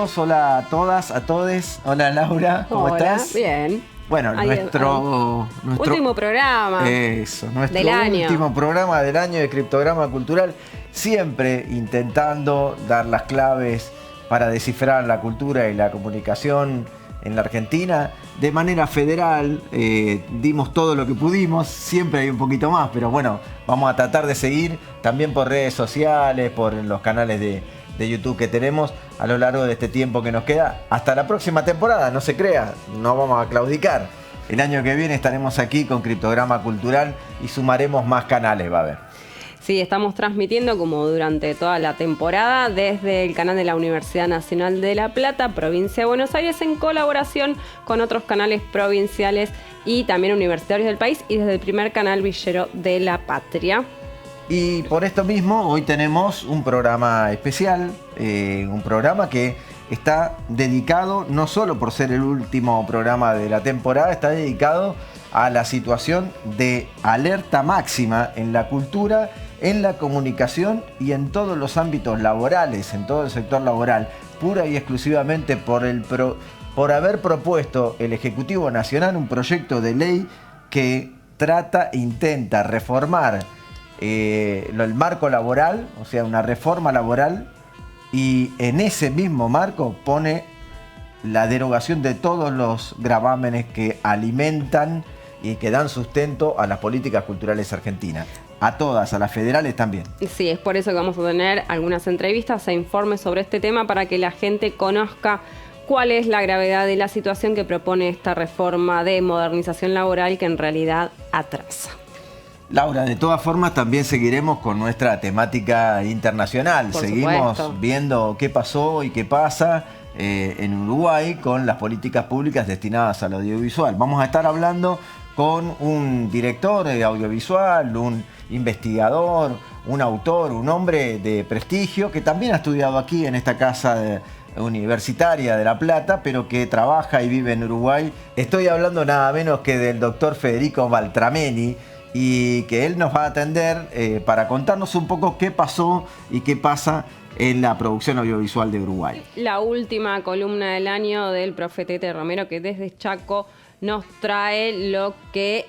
todos, hola a todas, a todes. Hola Laura, ¿cómo estás? Bien. Bueno, nuestro último programa nuestro del año. último programa del año de Criptograma Cultural, siempre intentando dar las claves para descifrar la cultura y la comunicación en la Argentina de manera federal. Dimos todo lo que pudimos, siempre hay un poquito más, pero bueno, vamos a tratar de seguir también por redes sociales, por los canales de YouTube que tenemos a lo largo de este tiempo que nos queda hasta la próxima temporada. No se crea, no vamos a claudicar. El año que viene estaremos aquí con Criptograma Cultural y sumaremos más canales, va a haber. Sí, estamos transmitiendo como durante toda la temporada desde el canal de la Universidad Nacional de La Plata, provincia de Buenos Aires, en colaboración con otros canales provinciales y también universitarios del país, y desde el primer canal villero de la patria. Y por esto mismo, hoy tenemos un programa especial, un programa que está dedicado, no solo por ser el último programa de la temporada, está dedicado a la situación de alerta máxima en la cultura, en la comunicación y en todos los ámbitos laborales, en todo el sector laboral, pura y exclusivamente por haber propuesto el Ejecutivo Nacional un proyecto de ley que trata e intenta reformar el marco laboral, o sea, una reforma laboral, y en ese mismo marco pone la derogación de todos los gravámenes que alimentan y que dan sustento a las políticas culturales argentinas. A todas, a las federales también. Sí, es por eso que vamos a tener algunas entrevistas e informes sobre este tema para que la gente conozca cuál es la gravedad de la situación que propone esta reforma de modernización laboral que en realidad atrasa. Laura, de todas formas también seguiremos con nuestra temática internacional. Seguimos viendo qué pasó y qué pasa en Uruguay con las políticas públicas destinadas al audiovisual. Vamos a estar hablando con un director de audiovisual, un investigador, un autor, un hombre de prestigio que también ha estudiado aquí en esta casa universitaria de La Plata, pero que trabaja y vive en Uruguay. Estoy hablando nada menos que del doctor Federico Baltrameni, y que él nos va a atender para contarnos un poco qué pasó y qué pasa en la producción audiovisual de Uruguay. La última columna del año del Profetete Romero, que desde Chaco nos trae lo que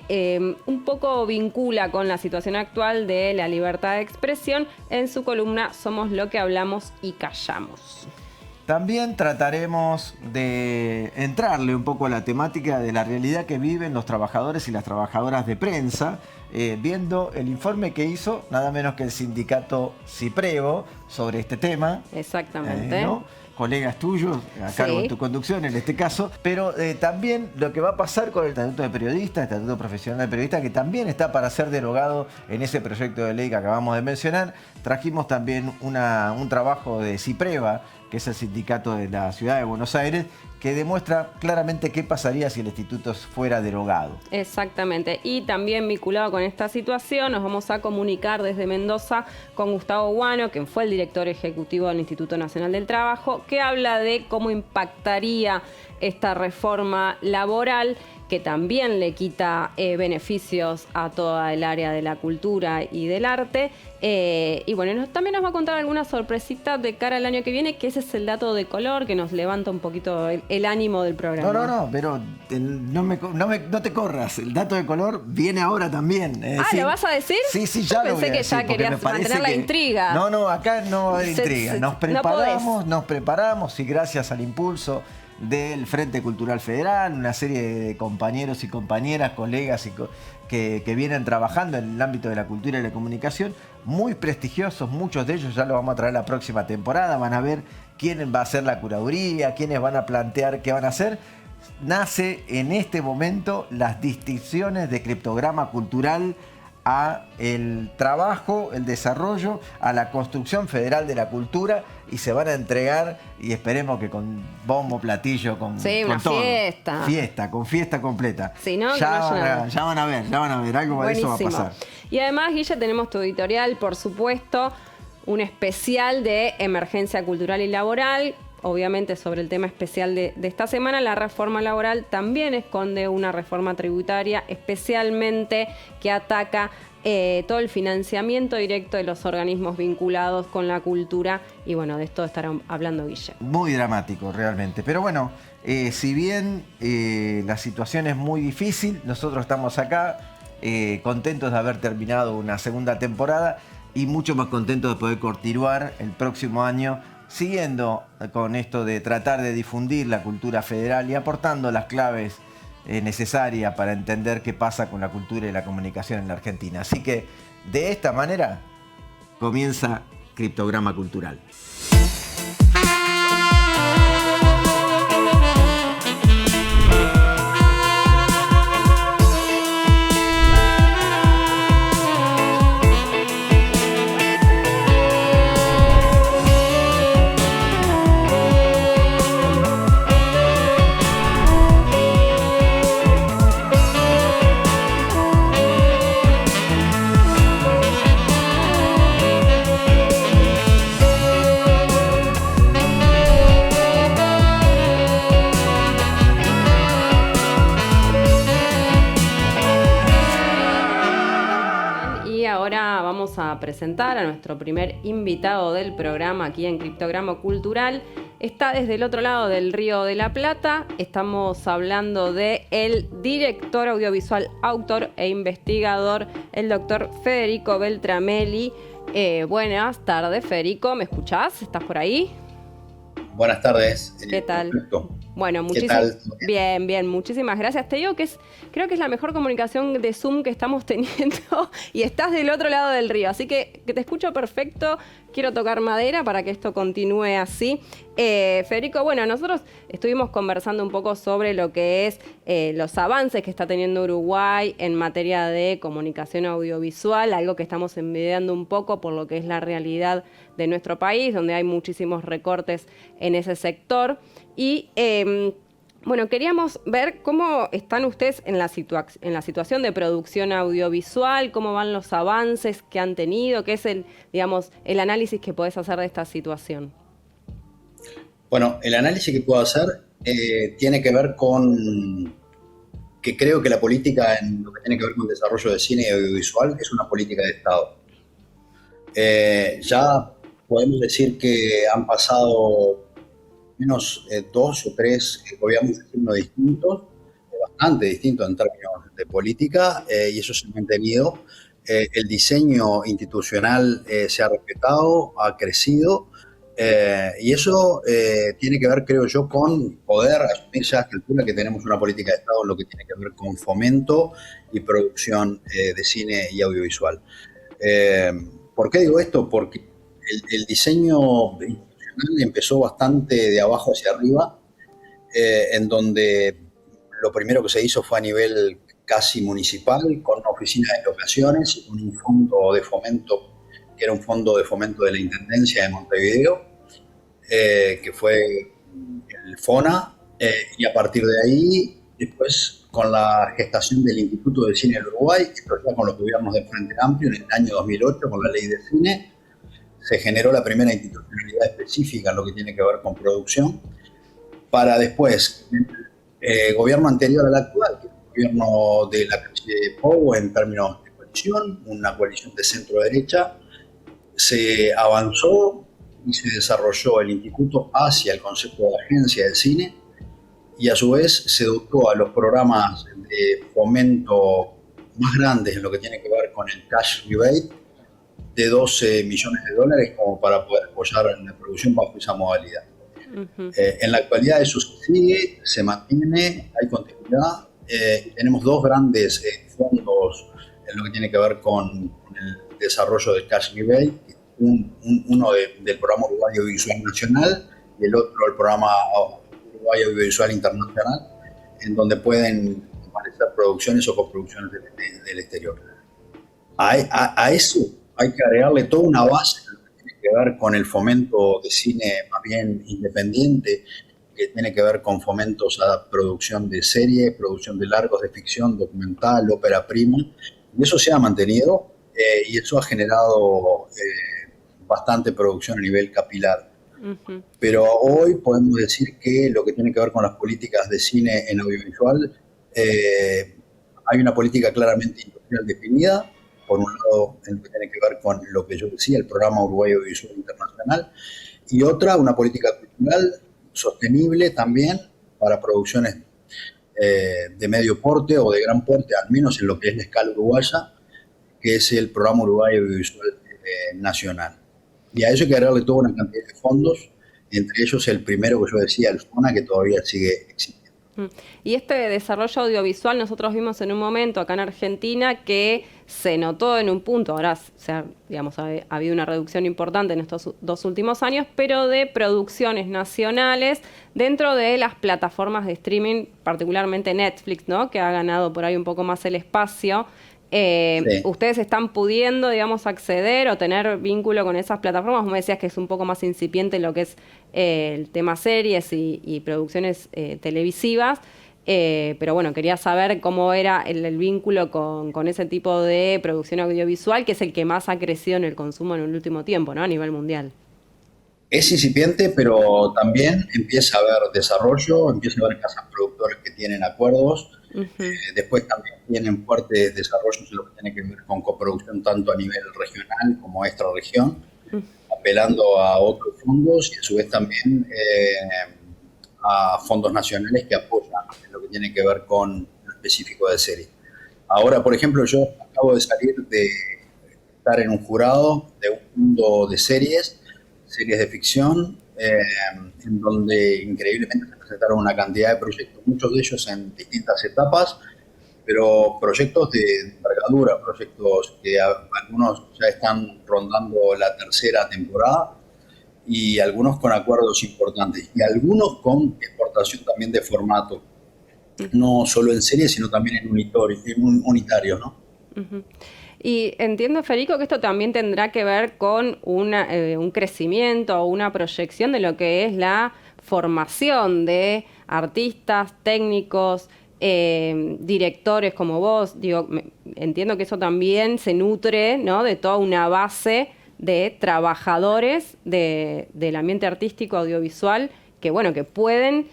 un poco vincula con la situación actual de la libertad de expresión en su columna Somos lo que hablamos y callamos. También trataremos de entrarle un poco a la temática de la realidad que viven los trabajadores y las trabajadoras de prensa, viendo el informe que hizo nada menos que el sindicato Ciprevo sobre este tema. Exactamente. ¿No? Colegas tuyos a cargo de tu conducción en este caso, pero también lo que va a pasar con el Estatuto de Periodista, el Estatuto Profesional de Periodista, que también está para ser derogado en ese proyecto de ley que acabamos de mencionar. Trajimos también un trabajo de Cipreva, que es el sindicato de la ciudad de Buenos Aires, que demuestra claramente qué pasaría si el instituto fuera derogado. Exactamente. Y también vinculado con esta situación, nos vamos a comunicar desde Mendoza con Gustavo Guano, quien fue el director ejecutivo del Instituto Nacional del Trabajo, que habla de cómo impactaría esta reforma laboral, que también le quita beneficios a toda el área de la cultura y del arte. Y bueno, también nos va a contar alguna sorpresita de cara al año que viene, que ese es el dato de color que nos levanta un poquito el ánimo del programa. No, pero no te corras. El dato de color viene ahora también. ¿Lo vas a decir? Sí, ya lo voy a decir. Pensé que ya querías mantener la intriga. No, acá no va a haber intriga. Nos preparamos y gracias al impulso del Frente Cultural Federal, una serie de compañeros y compañeras, colegas que vienen trabajando en el ámbito de la cultura y la comunicación, muy prestigiosos, muchos de ellos ya lo vamos a traer la próxima temporada, van a ver quién va a hacer la curaduría, quiénes van a plantear qué van a hacer. Nace en este momento las distinciones de Criptograma Cultural a el trabajo, el desarrollo, a la construcción federal de la cultura, y se van a entregar, y esperemos que con bombo, platillo, con una todo. fiesta. Con fiesta completa. Sí, ¿no? Ya van a ver, algo de eso va a pasar. Y además, Guille, tenemos tu editorial, por supuesto, un especial de emergencia cultural y laboral, obviamente sobre el tema especial de esta semana, la reforma laboral también esconde una reforma tributaria, especialmente que ataca todo el financiamiento directo de los organismos vinculados con la cultura. Y bueno, de esto estará hablando Guille. Muy dramático realmente. Pero bueno, si bien la situación es muy difícil, nosotros estamos acá contentos de haber terminado una segunda temporada y mucho más contentos de poder continuar el próximo año siguiendo con esto de tratar de difundir la cultura federal y aportando las claves necesarias para entender qué pasa con la cultura y la comunicación en la Argentina. Así que de esta manera comienza Criptograma Cultural. A presentar a nuestro primer invitado del programa aquí en Criptograma Cultural. Está desde el otro lado del Río de la Plata. Estamos hablando de el director audiovisual, autor e investigador, el doctor Federico Beltramelli. Buenas tardes, Federico. ¿Me escuchás? ¿Estás por ahí? Buenas tardes. ¿Qué tal? Perfecto. Bueno, bien, muchísimas gracias. Te digo que creo que es la mejor comunicación de Zoom que estamos teniendo y estás del otro lado del río, así que te escucho perfecto. Quiero tocar madera para que esto continúe así. Federico, bueno, nosotros estuvimos conversando un poco sobre lo que es los avances que está teniendo Uruguay en materia de comunicación audiovisual, algo que estamos envidiando un poco por lo que es la realidad de nuestro país, donde hay muchísimos recortes en ese sector. Y bueno, queríamos ver cómo están ustedes en la situación de producción audiovisual, cómo van los avances que han tenido, qué es el análisis que podés hacer de esta situación. Bueno, el análisis que puedo hacer tiene que ver con que creo que la política en lo que tiene que ver con el desarrollo de cine y audiovisual es una política de Estado. Ya podemos decir que han pasado menos 2 o 3 gobiernos de signo distintos, bastante distintos en términos de política, y eso se ha mantenido. El diseño institucional se ha respetado, ha crecido, y eso tiene que ver, creo yo, con poder asumir ya a esta altura que tenemos una política de Estado en lo que tiene que ver con fomento y producción de cine y audiovisual. ¿Por qué digo esto? Porque el diseño empezó bastante de abajo hacia arriba, en donde lo primero que se hizo fue a nivel casi municipal, con una oficina de locaciones y con un fondo de fomento, que era un fondo de fomento de la Intendencia de Montevideo, que fue el FONA, y a partir de ahí, después con la gestación del Instituto de Cine del Uruguay, esto ya con los gobiernos de Frente Amplio, en el año 2008, con la Ley de Cine, se generó la primera institucionalidad específica en lo que tiene que ver con producción, para después, el gobierno anterior al actual, que es el gobierno de la calle Pou en términos de coalición, una coalición de centro-derecha, se avanzó y se desarrolló el instituto hacia el concepto de agencia del cine, y a su vez se dotó a los programas de fomento más grandes en lo que tiene que ver con el cash rebate, de $12 millones como para poder apoyar en la producción bajo esa modalidad. Uh-huh. En la actualidad eso sigue, se mantiene, hay continuidad. Tenemos 2 grandes fondos en lo que tiene que ver con el desarrollo del cash rebate, uno del programa Uruguay Audiovisual Nacional y el otro el programa Uruguay Audiovisual Internacional, en donde pueden aparecer producciones o coproducciones del exterior. A eso hay que agregarle toda una base que tiene que ver con el fomento de cine más bien independiente, que tiene que ver con fomentos a producción de series, producción de largos de ficción, documental, ópera prima, y eso se ha mantenido y eso ha generado bastante producción a nivel capilar. Pero hoy podemos decir que lo que tiene que ver con las políticas de cine en audiovisual, hay una política claramente industrial definida, por un lado en lo que tiene que ver con lo que yo decía, el Programa Uruguay Audiovisual Internacional, y otra, una política cultural sostenible también para producciones de medio porte o de gran porte, al menos en lo que es la escala uruguaya, que es el Programa Uruguay Audiovisual Nacional. Y a eso hay que agregarle toda una cantidad de fondos, entre ellos el primero que yo decía, el FONA, que todavía sigue existiendo. Y este desarrollo audiovisual nosotros vimos en un momento acá en Argentina que se notó en un punto, ahora digamos, ha habido una reducción importante en estos 2 últimos años, pero de producciones nacionales dentro de las plataformas de streaming, particularmente Netflix, ¿no? Que ha ganado por ahí un poco más el espacio. Sí. ¿Ustedes están pudiendo, digamos, acceder o tener vínculo con esas plataformas? Vos me decías que es un poco más incipiente lo que es el tema series y producciones televisivas, pero bueno, quería saber cómo era el vínculo con ese tipo de producción audiovisual, que es el que más ha crecido en el consumo en el último tiempo, ¿no? A nivel mundial. Es incipiente, pero también empieza a haber desarrollo, empieza a haber casas productoras que tienen acuerdos. Después también tienen fuertes desarrollos en lo que tiene que ver con coproducción tanto a nivel regional como extrarregión, apelando a otros fondos y a su vez también a fondos nacionales que apoyan en lo que tiene que ver con lo específico de serie. Ahora, por ejemplo, yo acabo de salir de estar en un jurado de un mundo de series de ficción, en donde increíblemente se presentaron una cantidad de proyectos, muchos de ellos en distintas etapas, pero proyectos de envergadura, proyectos que algunos ya están rondando la 3ª temporada y algunos con acuerdos importantes y algunos con exportación también de formato, no solo en series, sino también en unitarios, ¿no? Y entiendo, Federico, que esto también tendrá que ver con un crecimiento o una proyección de lo que es la formación de artistas, técnicos, directores como vos. Digo, entiendo que eso también se nutre, ¿no?, de toda una base de trabajadores del ambiente artístico audiovisual que, bueno, que pueden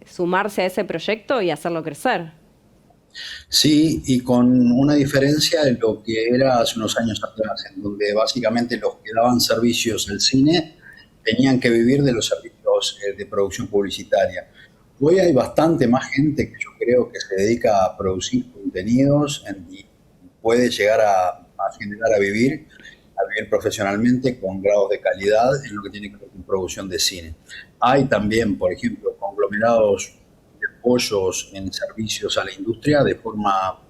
sumarse a ese proyecto y hacerlo crecer. Sí, y con una diferencia de lo que era hace unos años atrás, en donde básicamente los que daban servicios al cine tenían que vivir de los servicios de producción publicitaria. Hoy hay bastante más gente que yo creo que se dedica a producir contenidos y puede llegar a generar a vivir profesionalmente con grados de calidad en lo que tiene que ver con producción de cine. Hay también, por ejemplo, conglomerados apoyos en servicios a la industria de forma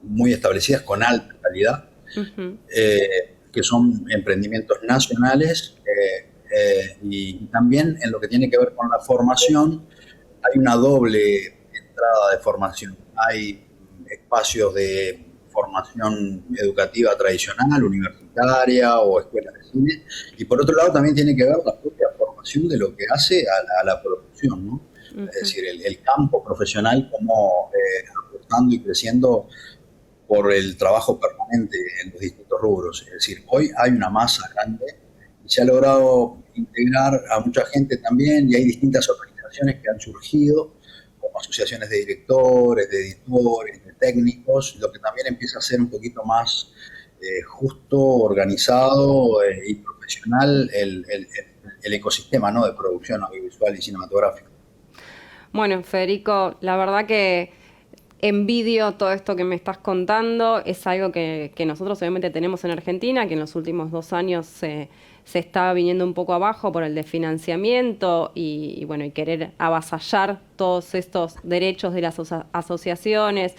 muy establecidas, con alta calidad, que son emprendimientos nacionales, y también en lo que tiene que ver con la formación hay una doble entrada de formación. Hay espacios de formación educativa tradicional, universitaria o escuelas de cine, y por otro lado también tiene que ver la propia formación de lo que hace a la producción, ¿no? Es decir, el campo profesional como aportando y creciendo por el trabajo permanente en los distintos rubros. Es decir, hoy hay una masa grande y se ha logrado integrar a mucha gente también y hay distintas organizaciones que han surgido como asociaciones de directores, de editores, de técnicos, lo que también empieza a ser un poquito más justo, organizado y profesional el ecosistema, ¿no?, de producción audiovisual y cinematográfica. Bueno, Federico, la verdad que envidio todo esto que me estás contando. Es algo que nosotros obviamente tenemos en Argentina, que en los últimos 2 años se está viniendo un poco abajo por el desfinanciamiento y bueno, y querer avasallar todos estos derechos de las asociaciones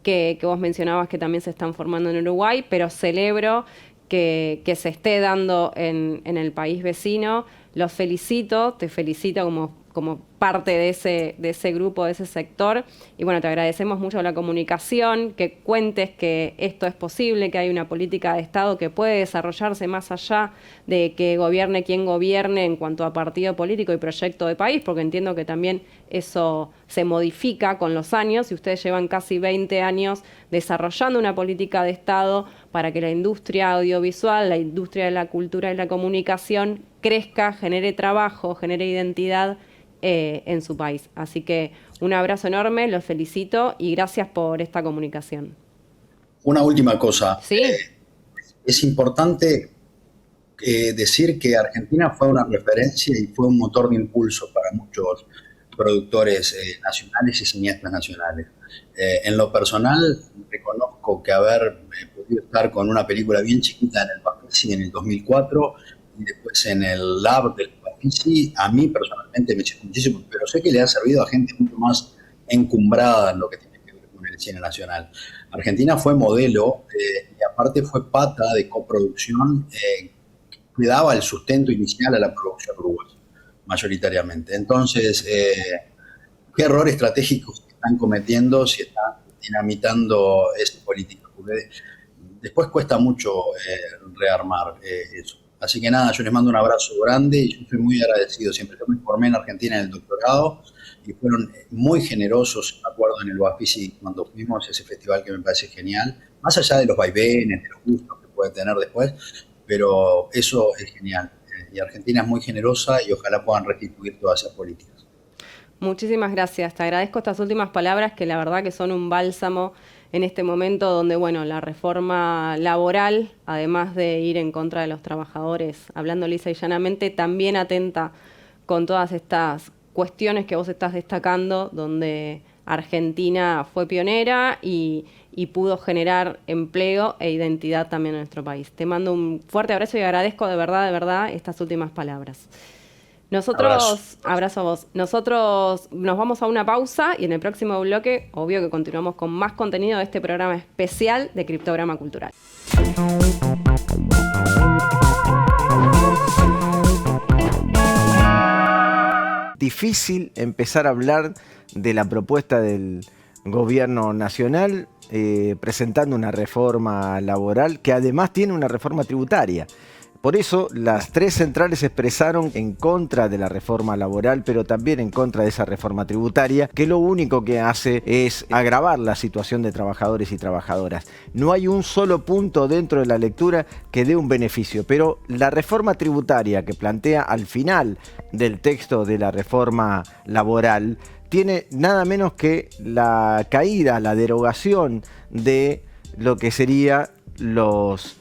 que vos mencionabas que también se están formando en Uruguay, pero celebro que se esté dando en el país vecino. Los felicito, te felicito como parte de ese grupo, de ese sector. Y bueno, te agradecemos mucho la comunicación, que cuentes que esto es posible, que hay una política de Estado que puede desarrollarse más allá de que gobierne quien gobierne en cuanto a partido político y proyecto de país, porque entiendo que también eso se modifica con los años y ustedes llevan casi 20 años desarrollando una política de Estado para que la industria audiovisual, la industria de la cultura y la comunicación crezca, genere trabajo, genere identidad en su país. Así que un abrazo enorme, los felicito y gracias por esta comunicación. Una última cosa. Sí. Es importante decir que Argentina fue una referencia y fue un motor de impulso para muchos productores nacionales y cineastas nacionales. En lo personal, reconozco que haber podido estar con una película bien chiquita en el Bafisi en el 2004 y después en el Lab del Bafisi, a mí personalmente me sirvió muchísimo, pero sé que le ha servido a gente mucho más encumbrada en lo que tiene que ver con el cine nacional. Argentina fue modelo y aparte fue pata de coproducción que daba el sustento inicial a la producción uruguaya, mayoritariamente. Entonces, ¿qué error estratégico están cometiendo si están dinamitando esa política? Porque después cuesta mucho rearmar eso. Así que nada, yo les mando un abrazo grande y yo estoy muy agradecido. Siempre yo me formé en Argentina en el doctorado y fueron muy generosos, me acuerdo, en el Bafisi cuando fuimos a ese festival que me parece genial, más allá de los vaivenes, de los gustos que puede tener después, pero eso es genial. Y Argentina es muy generosa y ojalá puedan restituir todas esas políticas. Muchísimas gracias. Te agradezco estas últimas palabras que la verdad que son un bálsamo en este momento donde, bueno, la reforma laboral, además de ir en contra de los trabajadores, hablando lisa y llanamente, también atenta con todas estas cuestiones que vos estás destacando, donde Argentina fue pionera y pudo generar empleo e identidad también en nuestro país. Te mando un fuerte abrazo y agradezco de verdad estas últimas palabras. Nosotros, abrazo a vos. Nosotros nos vamos a una pausa y en el próximo bloque, obvio que continuamos con más contenido de este programa especial de Criptograma Cultural. Difícil empezar a hablar de la propuesta del gobierno nacional presentando una reforma laboral que además tiene una reforma tributaria. Por eso las tres centrales se expresaron en contra de la reforma laboral, pero también en contra de esa reforma tributaria, que lo único que hace es agravar la situación de trabajadores y trabajadoras. No hay un solo punto dentro de la lectura que dé un beneficio, pero la reforma tributaria que plantea al final del texto de la reforma laboral tiene nada menos que la caída, la derogación de lo que serían los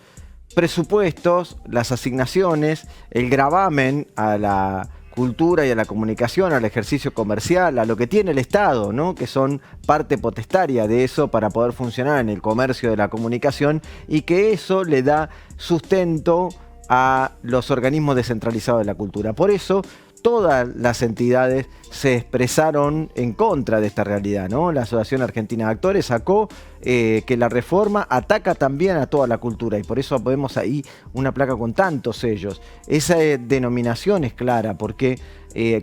presupuestos, las asignaciones, el gravamen a la cultura y a la comunicación, al ejercicio comercial, a lo que tiene el Estado, ¿no? Que son parte potestaria de eso para poder funcionar en el comercio de la comunicación y que eso le da sustento a los organismos descentralizados de la cultura. Por eso todas las entidades se expresaron en contra de esta realidad, ¿no? La Asociación Argentina de Actores sacó que la reforma ataca también a toda la cultura y por eso vemos ahí una placa con tantos sellos. Esa denominación es clara porque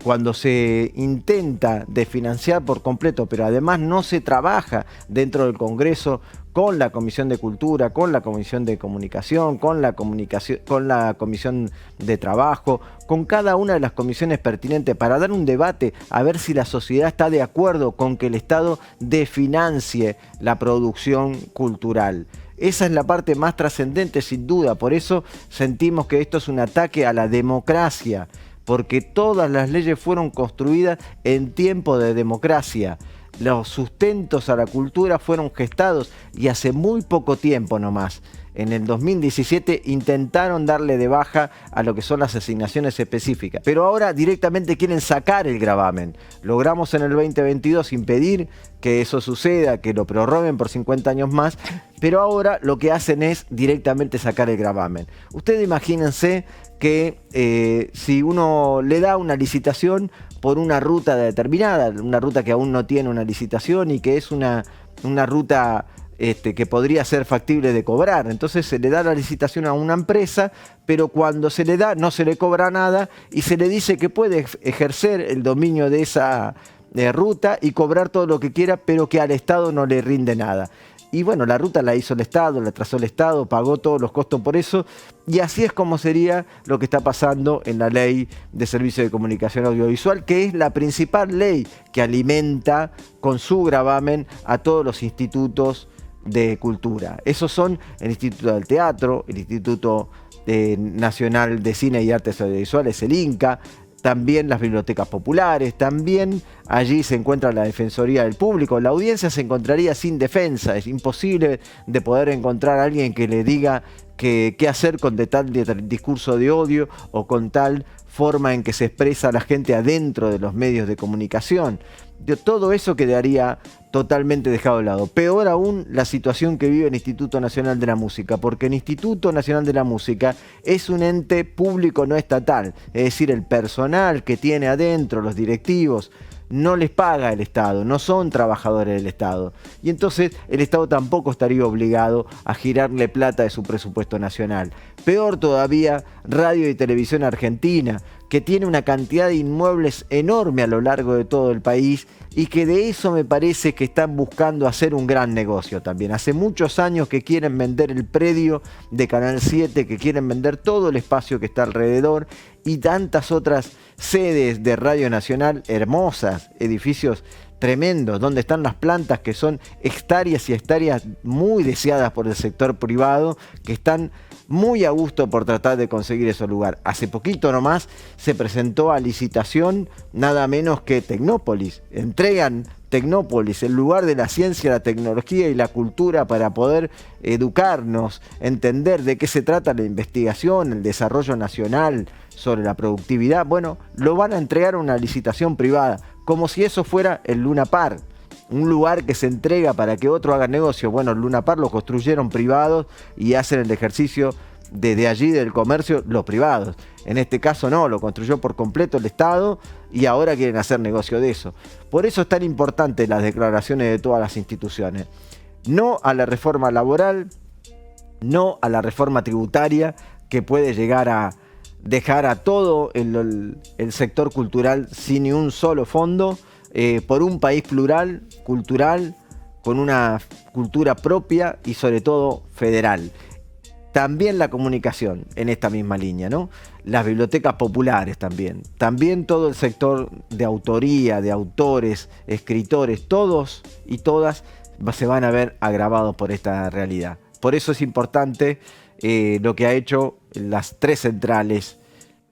cuando se intenta desfinanciar por completo, pero además no se trabaja dentro del Congreso con la Comisión de Cultura, con la Comisión de Comunicación, con la Comisión de Trabajo, con cada una de las comisiones pertinentes para dar un debate a ver si la sociedad está de acuerdo con que el Estado desfinancie la producción cultural. Esa es la parte más trascendente sin duda, por eso sentimos que esto es un ataque a la democracia, porque todas las leyes fueron construidas en tiempo de democracia. Los sustentos a la cultura fueron gestados y hace muy poco tiempo nomás. En el 2017 intentaron darle de baja a lo que son las asignaciones específicas. Pero ahora directamente quieren sacar el gravamen. Logramos en el 2022 impedir que eso suceda, que lo prorroguen por 50 años más. Pero ahora lo que hacen es directamente sacar el gravamen. Ustedes imagínense que si uno le da una licitación por una ruta determinada, una ruta que aún no tiene una licitación y que es una ruta que podría ser factible de cobrar. Entonces se le da la licitación a una empresa, pero cuando se le da no se le cobra nada y se le dice que puede ejercer el dominio de esa ruta y cobrar todo lo que quiera, pero que al Estado no le rinde nada. Y bueno, la ruta la hizo el Estado, la trazó el Estado, pagó todos los costos por eso. Y así es como sería lo que está pasando en la Ley de Servicios de Comunicación Audiovisual, que es la principal ley que alimenta con su gravamen a todos los institutos de cultura. Esos son el Instituto del Teatro, el Instituto Nacional de Cine y Artes Audiovisuales, el INCA, también las bibliotecas populares, también allí se encuentra la Defensoría del Público. La audiencia se encontraría sin defensa, es imposible de poder encontrar a alguien que le diga qué hacer con tal discurso de odio o con tal forma en que se expresa la gente adentro de los medios de comunicación. Todo eso quedaría totalmente dejado de lado. Peor aún la situación que vive el Instituto Nacional de la Música, porque el Instituto Nacional de la Música es un ente público no estatal, es decir, el personal que tiene adentro, los directivos, no les paga el Estado, no son trabajadores del Estado. Y entonces el Estado tampoco estaría obligado a girarle plata de su presupuesto nacional. Peor todavía, Radio y Televisión Argentina, que tiene una cantidad de inmuebles enorme a lo largo de todo el país y que de eso me parece que están buscando hacer un gran negocio también. Hace muchos años que quieren vender el predio de Canal 7, que quieren vender todo el espacio que está alrededor y tantas otras sedes de Radio Nacional hermosas, edificios tremendos, donde están las plantas que son hectáreas y hectáreas muy deseadas por el sector privado, que están muy a gusto por tratar de conseguir ese lugar. Hace poquito nomás se presentó a licitación nada menos que Tecnópolis. Entregan Tecnópolis, el lugar de la ciencia, la tecnología y la cultura para poder educarnos, entender de qué se trata la investigación, el desarrollo nacional sobre la productividad. Bueno, lo van a entregar a una licitación privada, como si eso fuera el Luna Park, un lugar que se entrega para que otro haga negocio. Bueno, el Luna Park lo construyeron privados y hacen el ejercicio desde allí del comercio los privados. En este caso no, lo construyó por completo el Estado y ahora quieren hacer negocio de eso. Por eso es tan importante las declaraciones de todas las instituciones. No a la reforma laboral, no a la reforma tributaria que puede llegar a dejar a todo el sector cultural sin ni un solo fondo, por un país plural, cultural, con una cultura propia y sobre todo federal. También la comunicación en esta misma línea, ¿no? Las bibliotecas populares también. También todo el sector de autoría, de autores, escritores, todos y todas se van a ver agravados por esta realidad. Por eso es importante lo que ha hecho las 3 centrales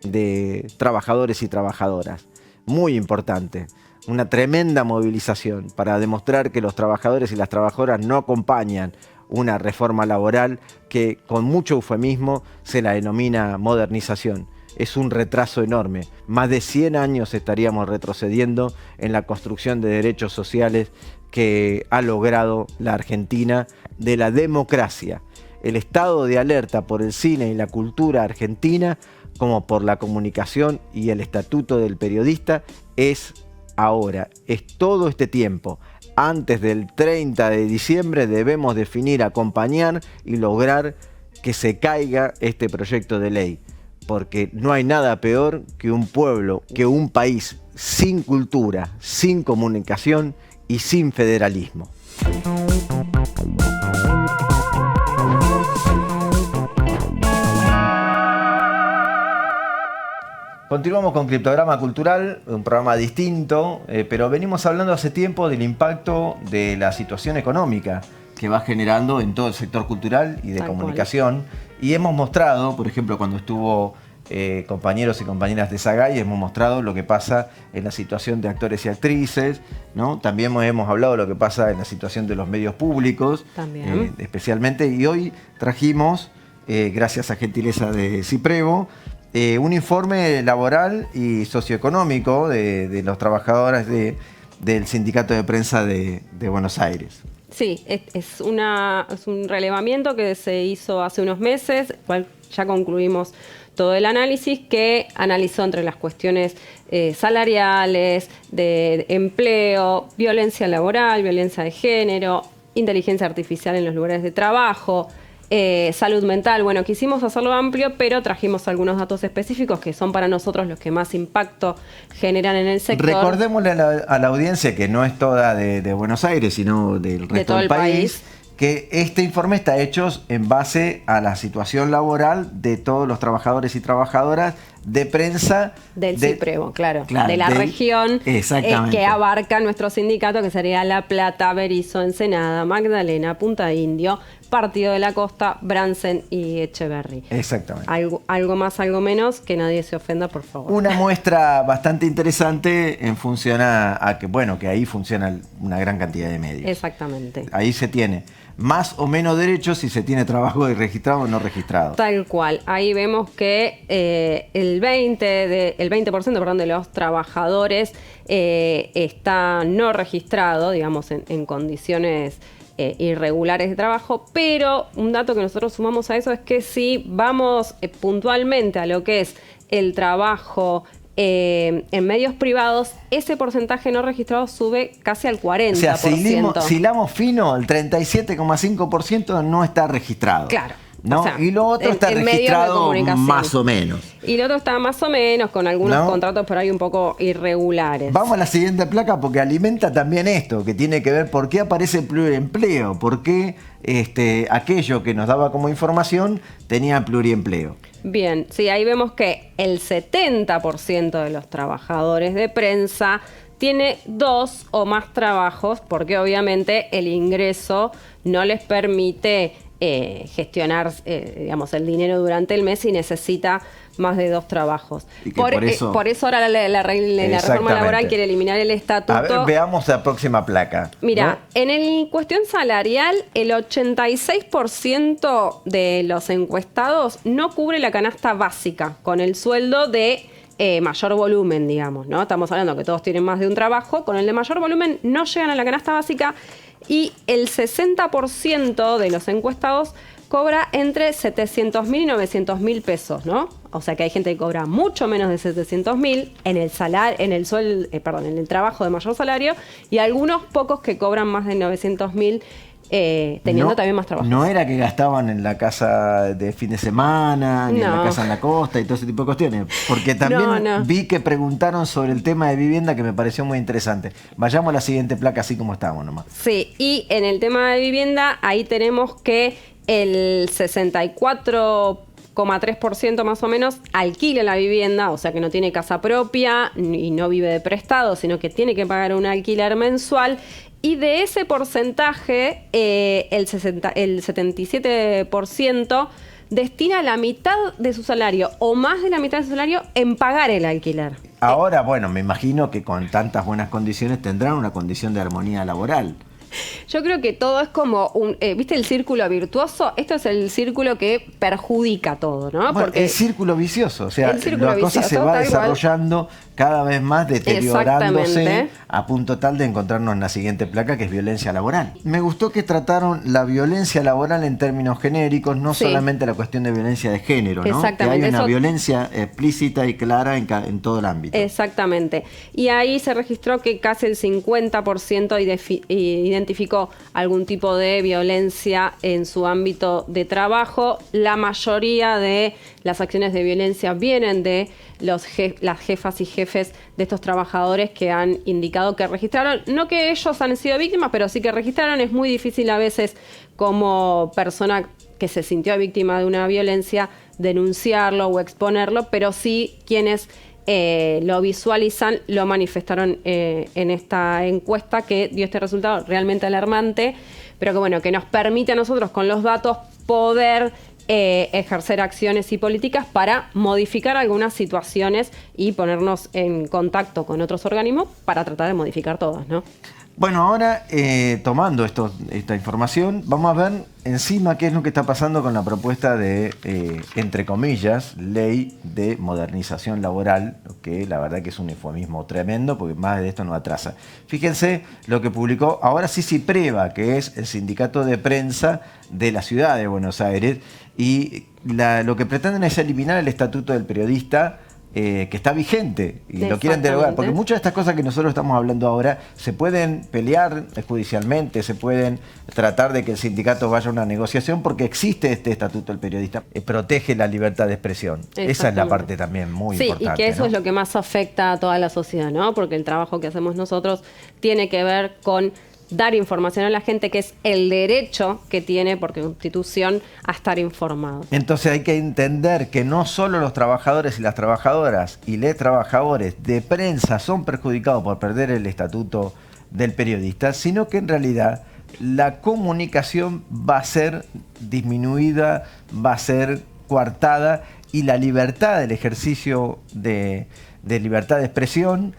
de trabajadores y trabajadoras. Muy importante. Una tremenda movilización para demostrar que los trabajadores y las trabajadoras no acompañan una reforma laboral que con mucho eufemismo se la denomina modernización. Es un retraso enorme. Más de 100 años estaríamos retrocediendo en la construcción de derechos sociales que ha logrado la Argentina de la democracia. El estado de alerta por el cine y la cultura argentina, como por la comunicación y el estatuto del periodista, es ahora, es todo este tiempo. Antes del 30 de diciembre debemos definir, acompañar y lograr que se caiga este proyecto de ley. Porque no hay nada peor que un pueblo, que un país sin cultura, sin comunicación y sin federalismo. Continuamos con Criptograma Cultural, un programa distinto, pero venimos hablando hace tiempo del impacto de la situación económica que va generando en todo el sector cultural y de comunicación. Y hemos mostrado, por ejemplo, cuando estuvo compañeros y compañeras de Sagay, hemos mostrado lo que pasa en la situación de actores y actrices, ¿no? También hemos hablado de lo que pasa en la situación de los medios públicos, especialmente. Y hoy trajimos, gracias a gentileza de Ciprevo, un informe laboral y socioeconómico de los trabajadores del Sindicato de Prensa de Buenos Aires. Sí, es un relevamiento que se hizo hace unos meses, cual ya concluimos todo el análisis, que analizó entre las cuestiones salariales, de empleo, violencia laboral, violencia de género, inteligencia artificial en los lugares de trabajo, salud mental. Bueno, quisimos hacerlo amplio, pero trajimos algunos datos específicos que son para nosotros los que más impacto generan en el sector. Recordémosle a la audiencia que no es toda de Buenos Aires, sino del resto del país, que este informe está hecho en base a la situación laboral de todos los trabajadores y trabajadoras de prensa del CIPREVO, claro, de la región que abarca nuestro sindicato, que sería La Plata, Berisso, Ensenada, Magdalena, Punta Indio, Partido de la Costa, Bransen y Echeverry. Exactamente. Algo más, algo menos, que nadie se ofenda, por favor. Una muestra bastante interesante en función a que ahí funciona una gran cantidad de medios. Exactamente. Ahí se tiene más o menos derechos si se tiene trabajo registrado o no registrado. Tal cual. Ahí vemos que el 20% de los trabajadores está no registrado, digamos, en condiciones irregulares de trabajo, pero un dato que nosotros sumamos a eso es que si vamos puntualmente a lo que es el trabajo en medios privados, ese porcentaje no registrado sube casi al 40%. O sea, si hilamos fino, el 37,5% no está registrado. Claro. ¿No? O sea, y lo otro está registrado más o menos. Y lo otro está más o menos, con algunos contratos por ahí un poco irregulares. Vamos a la siguiente placa porque alimenta también esto, que tiene que ver por qué aparece el pluriempleo, por qué aquello que nos daba como información tenía pluriempleo. Bien, sí, ahí vemos que el 70% de los trabajadores de prensa tiene 2 o más trabajos, porque obviamente el ingreso no les permite gestionar digamos, el dinero durante el mes y necesita más de 2 trabajos. Por eso ahora la reforma laboral quiere eliminar el estatuto. A ver, veamos la próxima placa. Mira, ¿no? en el cuestión salarial, el 86% de los encuestados no cubre la canasta básica con el sueldo de mayor volumen, digamos, ¿no? Estamos hablando que todos tienen más de un trabajo. Con el de mayor volumen no llegan a la canasta básica y el 60% de los encuestados cobra entre 700.000 y 900.000 pesos, ¿no? O sea que hay gente que cobra mucho menos de 700.000 en el trabajo de mayor salario y algunos pocos que cobran más de 900.000 teniendo también más trabajo. No era que gastaban en la casa de fin de semana, ni en la casa en la costa y todo ese tipo de cuestiones. Porque también vi que preguntaron sobre el tema de vivienda que me pareció muy interesante. Vayamos a la siguiente placa así como estamos nomás. Sí, y en el tema de vivienda, ahí tenemos que el 64,3% más o menos alquila la vivienda, o sea que no tiene casa propia y no vive de prestado, sino que tiene que pagar un alquiler mensual. Y de ese porcentaje, el 77% destina la mitad de su salario o más de la mitad de su salario en pagar el alquiler. Ahora, bueno, me imagino que con tantas buenas condiciones tendrán una condición de armonía laboral. Yo creo que todo es como ¿viste el círculo virtuoso? Esto es el círculo que perjudica todo, ¿no? Bueno, porque el círculo vicioso, o sea, la cosa se va desarrollando cada vez más, deteriorándose a punto tal de encontrarnos en la siguiente placa, que es violencia laboral. Me gustó que trataron la violencia laboral en términos genéricos, no solamente la cuestión de violencia de género, ¿no? Que hay una violencia explícita y clara en todo el ámbito. Exactamente. Y ahí se registró que casi el 50% identificó algún tipo de violencia en su ámbito de trabajo. La mayoría de las acciones de violencia vienen de las jefas y jefes de estos trabajadores que han indicado que registraron, no que ellos han sido víctimas, pero sí que registraron. Es muy difícil a veces como persona que se sintió víctima de una violencia denunciarlo o exponerlo, pero sí quienes lo visualizan, lo manifestaron en esta encuesta que dio este resultado realmente alarmante, pero que bueno, que nos permite a nosotros con los datos poder ejercer acciones y políticas para modificar algunas situaciones y ponernos en contacto con otros organismos para tratar de modificar todas, ¿no? Bueno, ahora tomando esta información, vamos a ver encima qué es lo que está pasando con la propuesta de, entre comillas, ley de modernización laboral, que la verdad que es un eufemismo tremendo, porque más de esto no atrasa. Fíjense lo que publicó ahora sí CIPREVA, que es el sindicato de prensa de la ciudad de Buenos Aires, y lo que pretenden es eliminar el estatuto del periodista, que está vigente y lo quieren derogar, porque muchas de estas cosas que nosotros estamos hablando ahora se pueden pelear judicialmente, se pueden tratar de que el sindicato vaya a una negociación, porque existe este estatuto del periodista, protege la libertad de expresión. Esa es la parte también muy importante. Sí, y que eso es lo que más afecta a toda la sociedad, ¿no? Porque el trabajo que hacemos nosotros tiene que ver con dar información a la gente, que es el derecho que tiene por Constitución a estar informado. Entonces hay que entender que no solo los trabajadores y las trabajadoras y les trabajadores de prensa son perjudicados por perder el estatuto del periodista, sino que en realidad la comunicación va a ser disminuida, va a ser coartada, y la libertad del ejercicio de libertad de expresión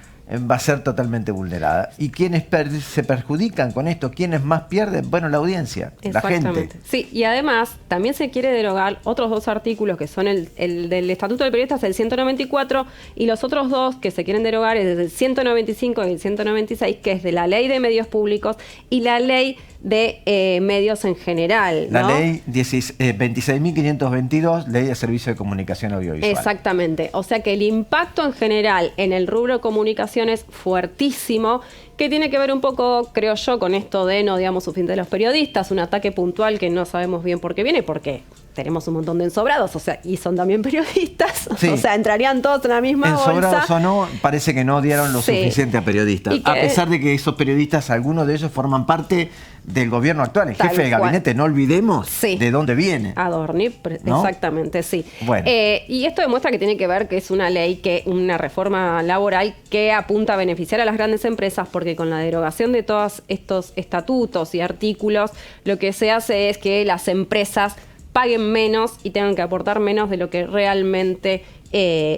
va a ser totalmente vulnerada. ¿Y quiénes se perjudican con esto? ¿Quiénes más pierden? Bueno, la audiencia, la gente. Sí, y además también se quiere derogar otros 2 artículos que son el del Estatuto del Periodista, es el 194, y los otros 2 que se quieren derogar es el 195 y el 196, que es de la Ley de Medios Públicos y la Ley de medios en general, ¿no? La ley 26.522, Ley de Servicio de Comunicación Audiovisual. Exactamente. O sea que el impacto en general en el rubro comunicación es fuertísimo, que tiene que ver un poco, creo yo, con esto de no digamos su fin de los periodistas, un ataque puntual que no sabemos bien por qué viene, porque tenemos un montón de ensobrados, o sea, y son también periodistas, sí. O sea, entrarían todos en la misma ensobrados bolsa. O no, parece que no dieron lo suficiente a periodistas, a pesar de que esos periodistas, algunos de ellos forman parte del gobierno actual, el jefe de gabinete, no olvidemos de dónde viene. Adorni, ¿no? Exactamente, sí. Bueno. Y esto demuestra que tiene que ver que es una ley, una reforma laboral que apunta a beneficiar a las grandes empresas, porque con la derogación de todos estos estatutos y artículos, lo que se hace es que las empresas paguen menos y tengan que aportar menos de lo que realmente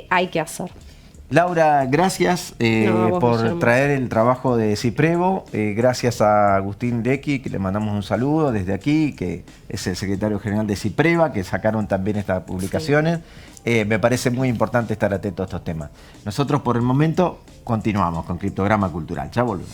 hay que hacer. Laura, gracias por traer el trabajo de CIPREVO. Gracias a Agustín Lecchi, que le mandamos un saludo desde aquí, que es el secretario general de CIPREVA, que sacaron también estas publicaciones. Sí. Me parece muy importante estar atento a estos temas. Nosotros por el momento continuamos con Criptograma Cultural. Ya volvemos.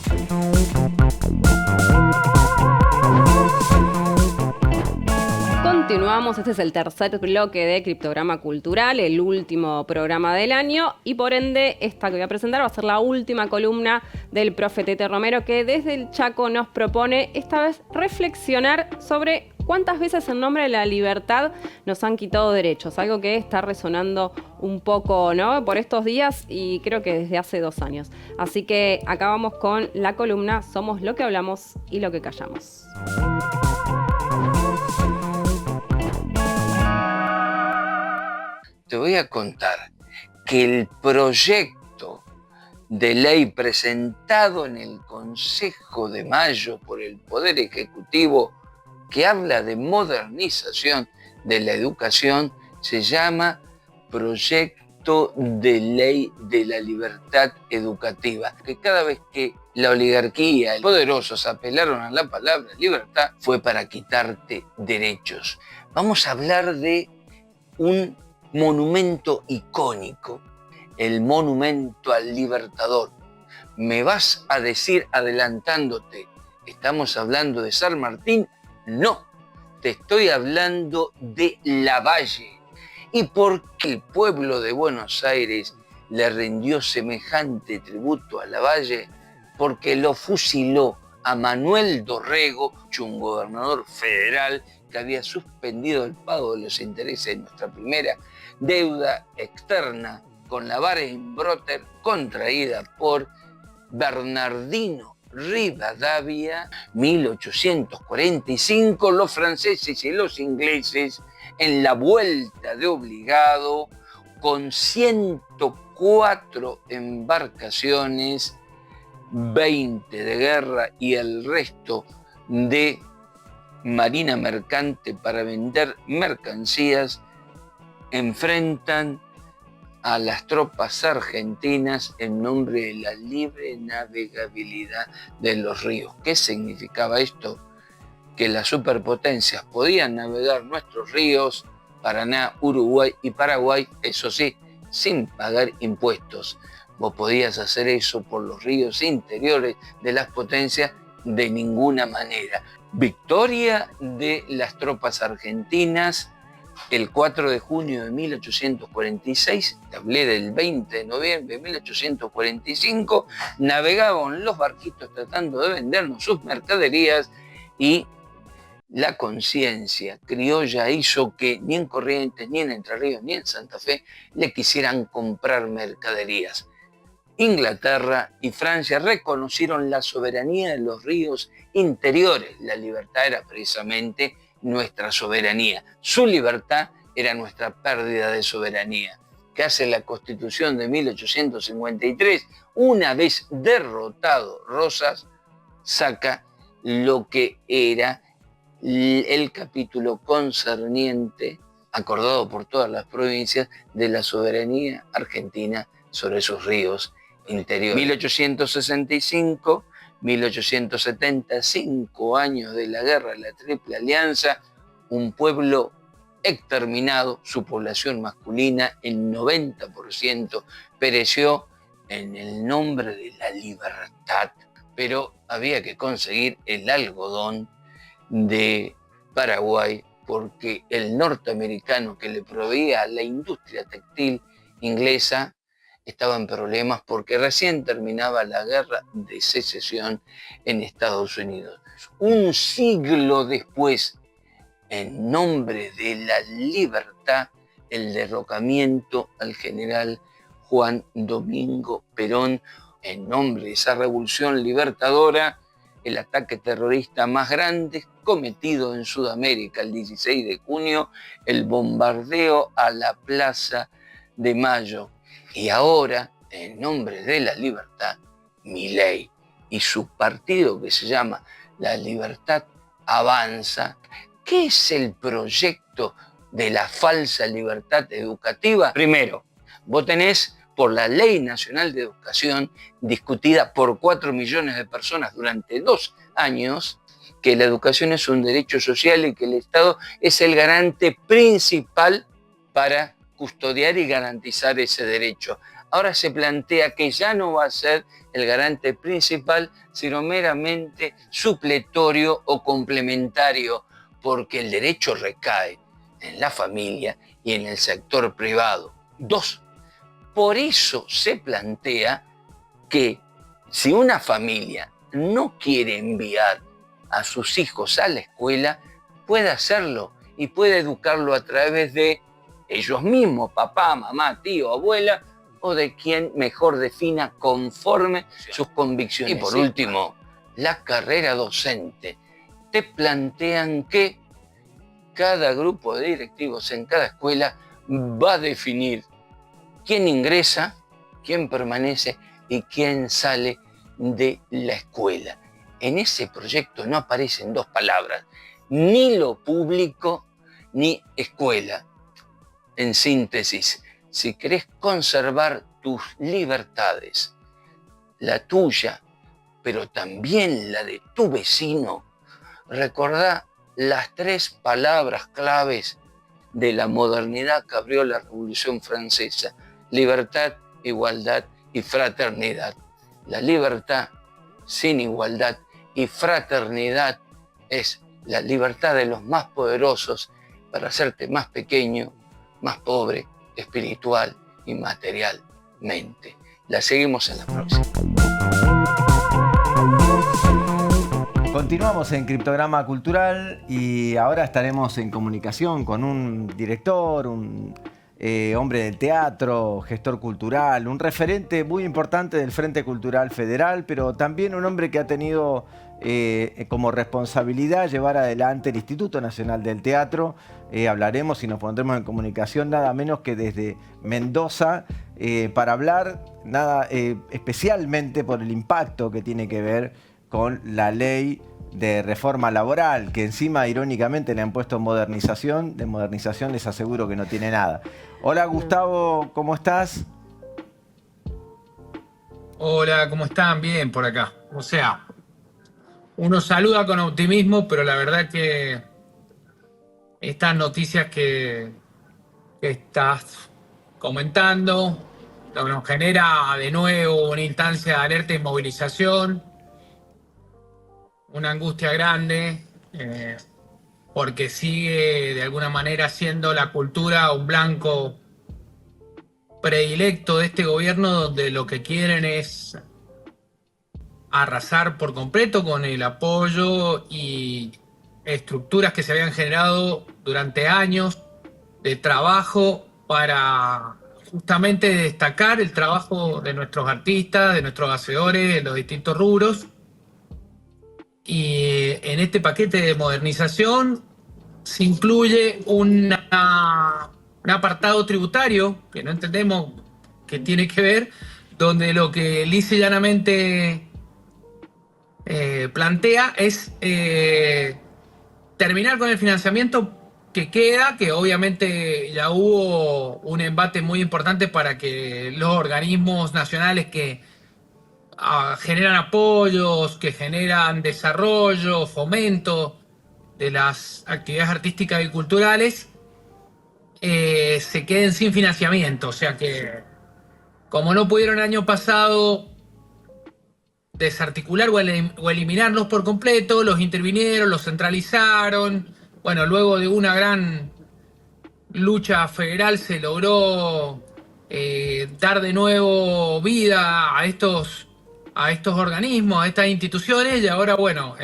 Continuamos, este es el tercer bloque de Criptograma Cultural, el último programa del año, y por ende esta que voy a presentar va a ser la última columna del profe Tete Romero, que desde el Chaco nos propone esta vez reflexionar sobre cuántas veces en nombre de la libertad nos han quitado derechos, algo que está resonando un poco, ¿no?, por estos días y creo que desde hace 2 años. Así que acá vamos con la columna Somos lo que hablamos y lo que callamos. Te voy a contar que el proyecto de ley presentado en el Consejo de Mayo por el Poder Ejecutivo, que habla de modernización de la educación, se llama Proyecto de Ley de la Libertad Educativa. Que cada vez que la oligarquía, los poderosos apelaron a la palabra libertad, fue para quitarte derechos. Vamos a hablar de un monumento icónico, el monumento al Libertador. ¿Me vas a decir, adelantándote, estamos hablando de San Martín? No, te estoy hablando de Lavalle. ¿Y por qué el pueblo de Buenos Aires le rindió semejante tributo a Lavalle? Porque lo fusiló a Manuel Dorrego, un gobernador federal que había suspendido el pago de los intereses de nuestra primera deuda externa con la Barenbrotter, contraída por Bernardino Rivadavia. 1845, los franceses y los ingleses, en la vuelta de obligado, con 104 embarcaciones, 20 de guerra y el resto de marina mercante para vender mercancías, enfrentan a las tropas argentinas en nombre de la libre navegabilidad de los ríos. ¿Qué significaba esto? Que las superpotencias podían navegar nuestros ríos, Paraná, Uruguay y Paraguay, eso sí, sin pagar impuestos. Vos podías hacer eso por los ríos interiores de las potencias de ninguna manera. Victoria de las tropas argentinas el 4 de junio de 1846, te hablé del 20 de noviembre de 1845, navegaban los barquitos tratando de vendernos sus mercaderías y la conciencia criolla hizo que ni en Corrientes, ni en Entre Ríos, ni en Santa Fe le quisieran comprar mercaderías. Inglaterra y Francia reconocieron la soberanía de los ríos interiores. La libertad era precisamente nuestra soberanía. Su libertad era nuestra pérdida de soberanía. ¿Qué hace la Constitución de 1853? Una vez derrotado Rosas, saca lo que era el capítulo concerniente, acordado por todas las provincias, de la soberanía argentina sobre sus ríos interiores. 1865, 1875 años de la guerra de la Triple Alianza, un pueblo exterminado, su población masculina, el 90% pereció en el nombre de la libertad, pero había que conseguir el algodón de Paraguay porque el norteamericano que le proveía a la industria textil inglesa estaba en problemas porque recién terminaba la guerra de secesión en Estados Unidos. Un siglo después, en nombre de la libertad, el derrocamiento al general Juan Domingo Perón, en nombre de esa revolución libertadora, el ataque terrorista más grande cometido en Sudamérica el 16 de junio, el bombardeo a la Plaza de Mayo. Y ahora, en nombre de la libertad, Milei y su partido que se llama La Libertad Avanza. ¿Qué es el proyecto de la falsa libertad educativa? Primero, vos tenés por la Ley Nacional de Educación, discutida por 4 millones de personas durante 2 años, que la educación es un derecho social y que el Estado es el garante principal para custodiar y garantizar ese derecho. Ahora se plantea que ya no va a ser el garante principal, sino meramente supletorio o complementario, porque el derecho recae en la familia y en el sector privado. 2. Por eso se plantea que si una familia no quiere enviar a sus hijos a la escuela, puede hacerlo y puede educarlo a través de ellos mismos, papá, mamá, tío, abuela, o de quien mejor defina conforme sus convicciones. Y por último, la carrera docente. Te plantean que cada grupo de directivos en cada escuela va a definir quién ingresa, quién permanece y quién sale de la escuela. En ese proyecto no aparecen 2 palabras, ni lo público ni escuela. En síntesis, si querés conservar tus libertades, la tuya, pero también la de tu vecino, recordá las 3 palabras claves de la modernidad que abrió la Revolución Francesa: libertad, igualdad y fraternidad. La libertad sin igualdad y fraternidad es la libertad de los más poderosos para hacerte más pequeño, más pobre, espiritual y materialmente. La seguimos en la próxima. Continuamos en Criptograma Cultural y ahora estaremos en comunicación con un director, un hombre del teatro, gestor cultural, un referente muy importante del Frente Cultural Federal, pero también un hombre que ha tenido como responsabilidad llevar adelante el Instituto Nacional del Teatro. Hablaremos y nos pondremos en comunicación nada menos que desde Mendoza para hablar especialmente por el impacto que tiene que ver con la ley de reforma laboral, que encima irónicamente le han puesto modernización. De modernización les aseguro que no tiene nada. Hola Gustavo, ¿cómo estás? Hola, ¿cómo están? Bien por acá. O sea, uno saluda con optimismo, pero la verdad que estas noticias que estás comentando nos genera de nuevo una instancia de alerta y movilización, una angustia grande, porque sigue de alguna manera siendo la cultura un blanco predilecto de este gobierno, donde lo que quieren es arrasar por completo con el apoyo y estructuras que se habían generado durante años de trabajo para justamente destacar el trabajo de nuestros artistas, de nuestros hacedores, en los distintos rubros. Y en este paquete de modernización se incluye un apartado tributario que no entendemos qué tiene que ver, donde lo que lisa y llanamente plantea es terminar con el financiamiento que queda, que obviamente ya hubo un embate muy importante para que los organismos nacionales que generan apoyos, que generan desarrollo, fomento de las actividades artísticas y culturales, se queden sin financiamiento. O sea que, como no pudieron el año pasado desarticular o eliminarlos por completo, los intervinieron, los centralizaron. Bueno, luego de una gran lucha federal se logró dar de nuevo vida a estos organismos, a estas instituciones, y ahora, bueno,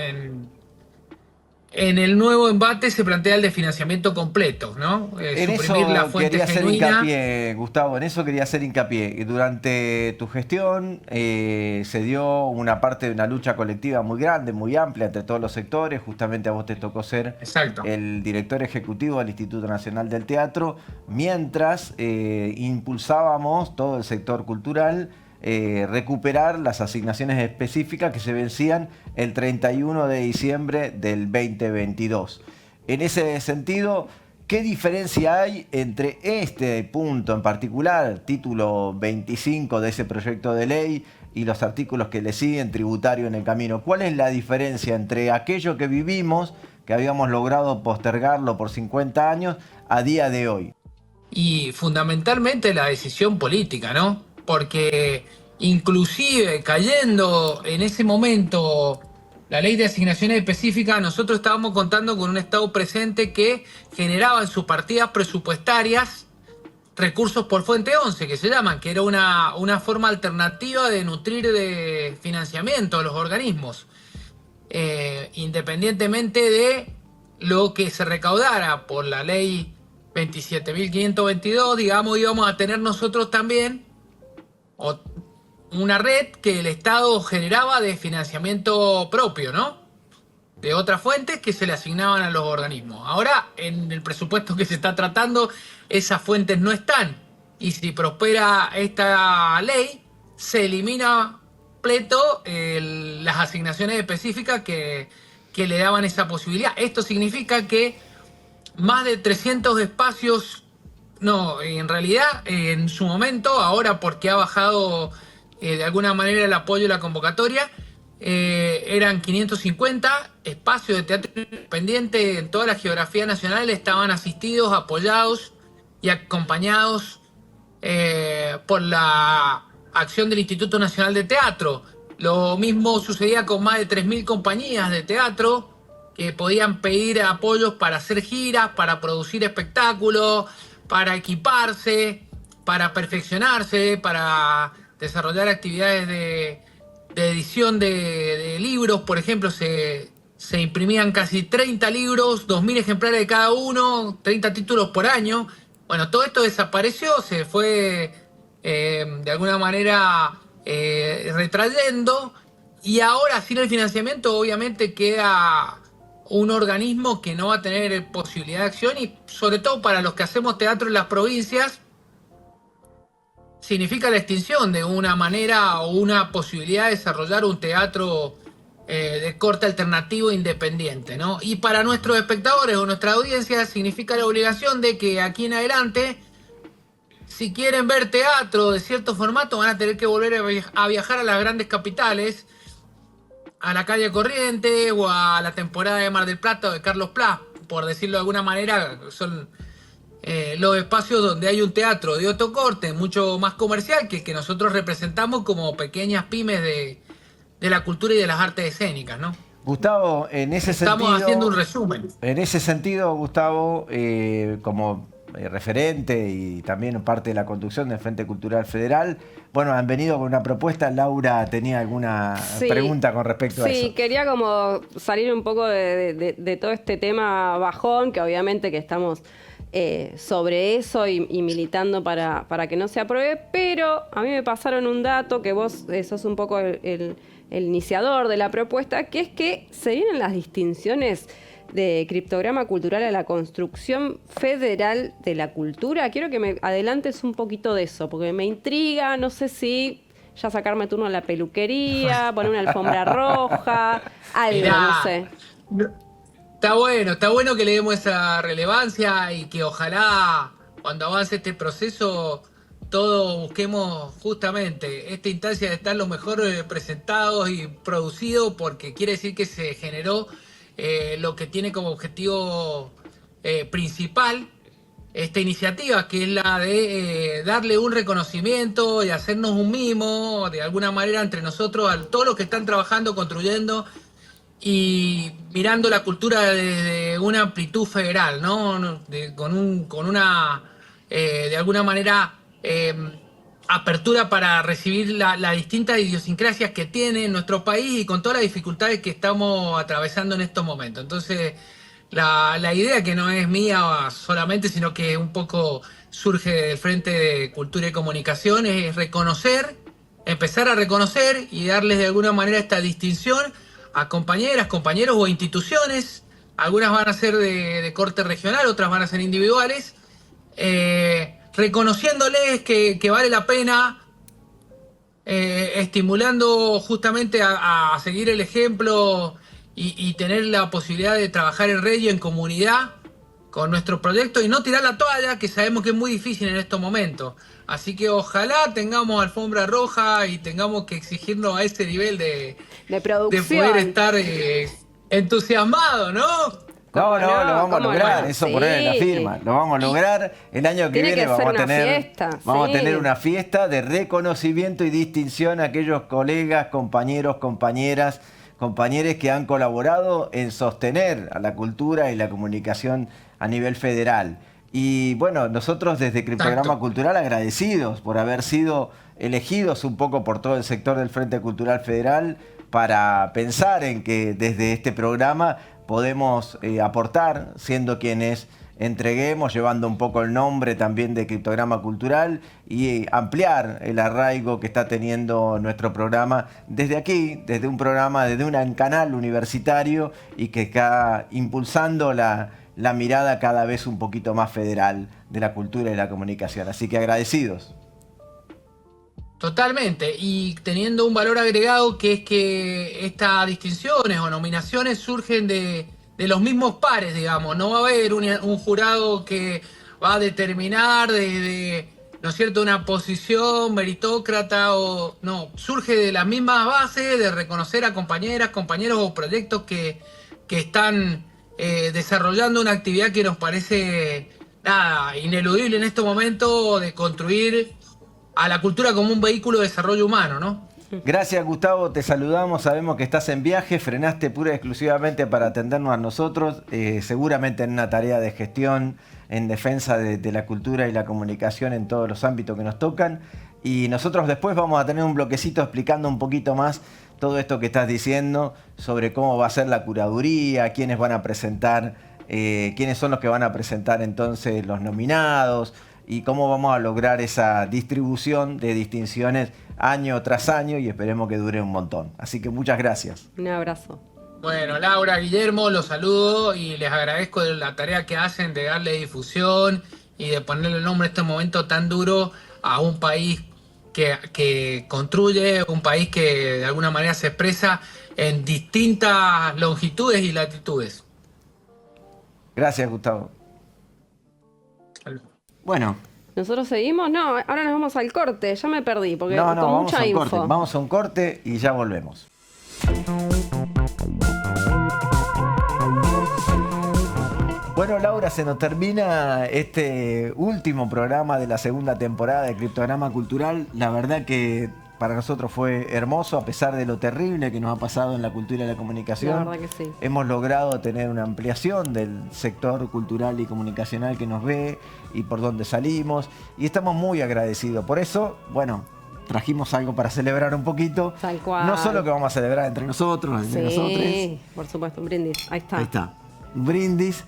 en el nuevo embate se plantea el de financiamiento completo, ¿no? En Suprimir eso la fuente quería hacer genuina. hincapié, Gustavo, en eso quería hacer hincapié. Durante tu gestión se dio una parte de una lucha colectiva muy grande, muy amplia entre todos los sectores. Justamente a vos te tocó ser Exacto. el director ejecutivo del Instituto Nacional del Teatro, mientras impulsábamos todo el sector cultural recuperar las asignaciones específicas que se vencían el 31 de diciembre del 2022. En ese sentido, ¿qué diferencia hay entre este punto en particular, título 25 de ese proyecto de ley, y los artículos que le siguen, tributario en el camino? ¿Cuál es la diferencia entre aquello que vivimos, que habíamos logrado postergarlo por 50 años, a día de hoy? Y fundamentalmente la decisión política, ¿no? Porque inclusive cayendo en ese momento la ley de asignaciones específicas, nosotros estábamos contando con un Estado presente que generaba en sus partidas presupuestarias recursos por fuente 11, que se llaman, que era una forma alternativa de nutrir de financiamiento a los organismos, independientemente de lo que se recaudara por la ley 27.522, digamos, íbamos a tener nosotros también una red que el Estado generaba de financiamiento propio, ¿no? De otras fuentes que se le asignaban a los organismos. Ahora, en el presupuesto que se está tratando, esas fuentes no están. Y si prospera esta ley, se elimina pleto las asignaciones específicas que le daban esa posibilidad. Esto significa que más de 300 espacios, no, en realidad, en su momento, ahora porque ha bajado de alguna manera el apoyo y la convocatoria, eran 550 espacios de teatro independiente en toda la geografía nacional, estaban asistidos, apoyados y acompañados por la acción del Instituto Nacional de Teatro. Lo mismo sucedía con más de 3.000 compañías de teatro que podían pedir apoyos para hacer giras, para producir espectáculos, para equiparse, para perfeccionarse, para desarrollar actividades de edición de libros. Por ejemplo, se imprimían casi 30 libros, 2.000 ejemplares de cada uno, 30 títulos por año. Bueno, todo esto desapareció, se fue de alguna manera retrayendo, y ahora sin el financiamiento obviamente queda un organismo que no va a tener posibilidad de acción, y sobre todo para los que hacemos teatro en las provincias significa la extinción de una manera o una posibilidad de desarrollar un teatro de corte alternativo independiente, ¿no? Y para nuestros espectadores o nuestra audiencia significa la obligación de que aquí en adelante, si quieren ver teatro de cierto formato, van a tener que volver a viajar a las grandes capitales, a la calle Corrientes o a la temporada de Mar del Plata o de Carlos Plas, por decirlo de alguna manera. Son los espacios donde hay un teatro de otro corte, mucho más comercial, que el que nosotros representamos como pequeñas pymes de la cultura y de las artes escénicas, ¿no? Gustavo, en ese Estamos sentido, haciendo un resumen. En ese sentido, Gustavo, como referente y también parte de la conducción del Frente Cultural Federal, bueno, han venido con una propuesta. Laura tenía alguna pregunta con respecto a eso. Sí, quería como salir un poco de todo este tema bajón, que obviamente que estamos sobre eso y militando para que no se apruebe, pero a mí me pasaron un dato que vos sos un poco el iniciador de la propuesta, que es que se vienen las distinciones de criptograma cultural a la construcción federal de la cultura. Quiero que me adelantes un poquito de eso, porque me intriga, no sé si ya sacarme turno en la peluquería, poner una alfombra roja, algo, Mirá, no sé. Está bueno que le demos esa relevancia y que ojalá cuando avance este proceso todos busquemos justamente esta instancia de estar lo mejor presentados y producidos, porque quiere decir que se generó lo que tiene como objetivo principal esta iniciativa, que es la de darle un reconocimiento y hacernos un mimo de alguna manera entre nosotros a todos los que están trabajando, construyendo y mirando la cultura desde una amplitud federal, ¿no? Con una, de alguna manera, apertura para recibir las distintas idiosincrasias que tiene nuestro país y con todas las dificultades que estamos atravesando en estos momentos. Entonces, la idea, que no es mía solamente, sino que un poco surge del Frente de Cultura y Comunicación, es reconocer, empezar a reconocer y darles de alguna manera esta distinción a compañeras, compañeros o instituciones. Algunas van a ser de corte regional, otras van a ser individuales, reconociéndoles que vale la pena, estimulando justamente a seguir el ejemplo y tener la posibilidad de trabajar en red y en comunidad con nuestros proyectos y no tirar la toalla, que sabemos que es muy difícil en estos momentos. Así que ojalá tengamos alfombra roja y tengamos que exigirnos a ese nivel de producción, de poder estar entusiasmados, ¿no? No, lo vamos a lograr, no? eso Sí. poner en la firma, lo vamos a lograr. El año que Tiene viene que ser vamos a una tener fiesta, vamos sí. a tener una fiesta de reconocimiento y distinción a aquellos colegas, compañeros, compañeras, compañeros que han colaborado en sostener a la cultura y la comunicación a nivel federal. Y bueno, nosotros desde Criptograma Exacto. Cultural agradecidos por haber sido elegidos un poco por todo el sector del Frente Cultural Federal para pensar en que desde este programa podemos aportar, siendo quienes entreguemos, llevando un poco el nombre también de Criptograma Cultural y ampliar el arraigo que está teniendo nuestro programa desde aquí, desde un programa, desde un canal universitario y que está impulsando la mirada cada vez un poquito más federal de la cultura y la comunicación. Así que agradecidos. Totalmente, y teniendo un valor agregado, que es que estas distinciones o nominaciones surgen de los mismos pares, digamos. No va a haber un jurado que va a determinar ¿no es cierto?, una posición meritócrata, o no, surge de las mismas bases de reconocer a compañeras, compañeros o proyectos que están desarrollando una actividad que nos parece ineludible en este momento, de construir a la cultura como un vehículo de desarrollo humano, ¿no? Gracias, Gustavo, te saludamos, sabemos que estás en viaje, frenaste pura y exclusivamente para atendernos a nosotros, seguramente en una tarea de gestión en defensa de la cultura y la comunicación en todos los ámbitos que nos tocan, y nosotros después vamos a tener un bloquecito explicando un poquito más todo esto que estás diciendo sobre cómo va a ser la curaduría, quiénes van a presentar, quiénes son los que van a presentar entonces los nominados, y cómo vamos a lograr esa distribución de distinciones año tras año, y esperemos que dure un montón. Así que muchas gracias. Un abrazo. Bueno, Laura, Guillermo, los saludo y les agradezco la tarea que hacen de darle difusión y de ponerle el nombre a este momento tan duro a un país que construye, un país que de alguna manera se expresa en distintas longitudes y latitudes. Gracias, Gustavo. Salud. Bueno. ¿Nosotros seguimos? No, ahora nos vamos al corte. Ya me perdí porque No, con vamos mucha a un info. corte. Vamos a un corte y ya volvemos. Bueno, Laura, se nos termina este último programa de la segunda temporada de Criptograma Cultural. La verdad que para nosotros fue hermoso, a pesar de lo terrible que nos ha pasado en la cultura y la comunicación. La verdad que sí. Hemos logrado tener una ampliación del sector cultural y comunicacional que nos ve y por donde salimos. Y estamos muy agradecidos. Por eso, bueno, trajimos algo para celebrar un poquito. Tal cual. No solo que vamos a celebrar entre nosotros, entre Sí, nosotros. por supuesto, un brindis. Ahí está. Ahí está. Un brindis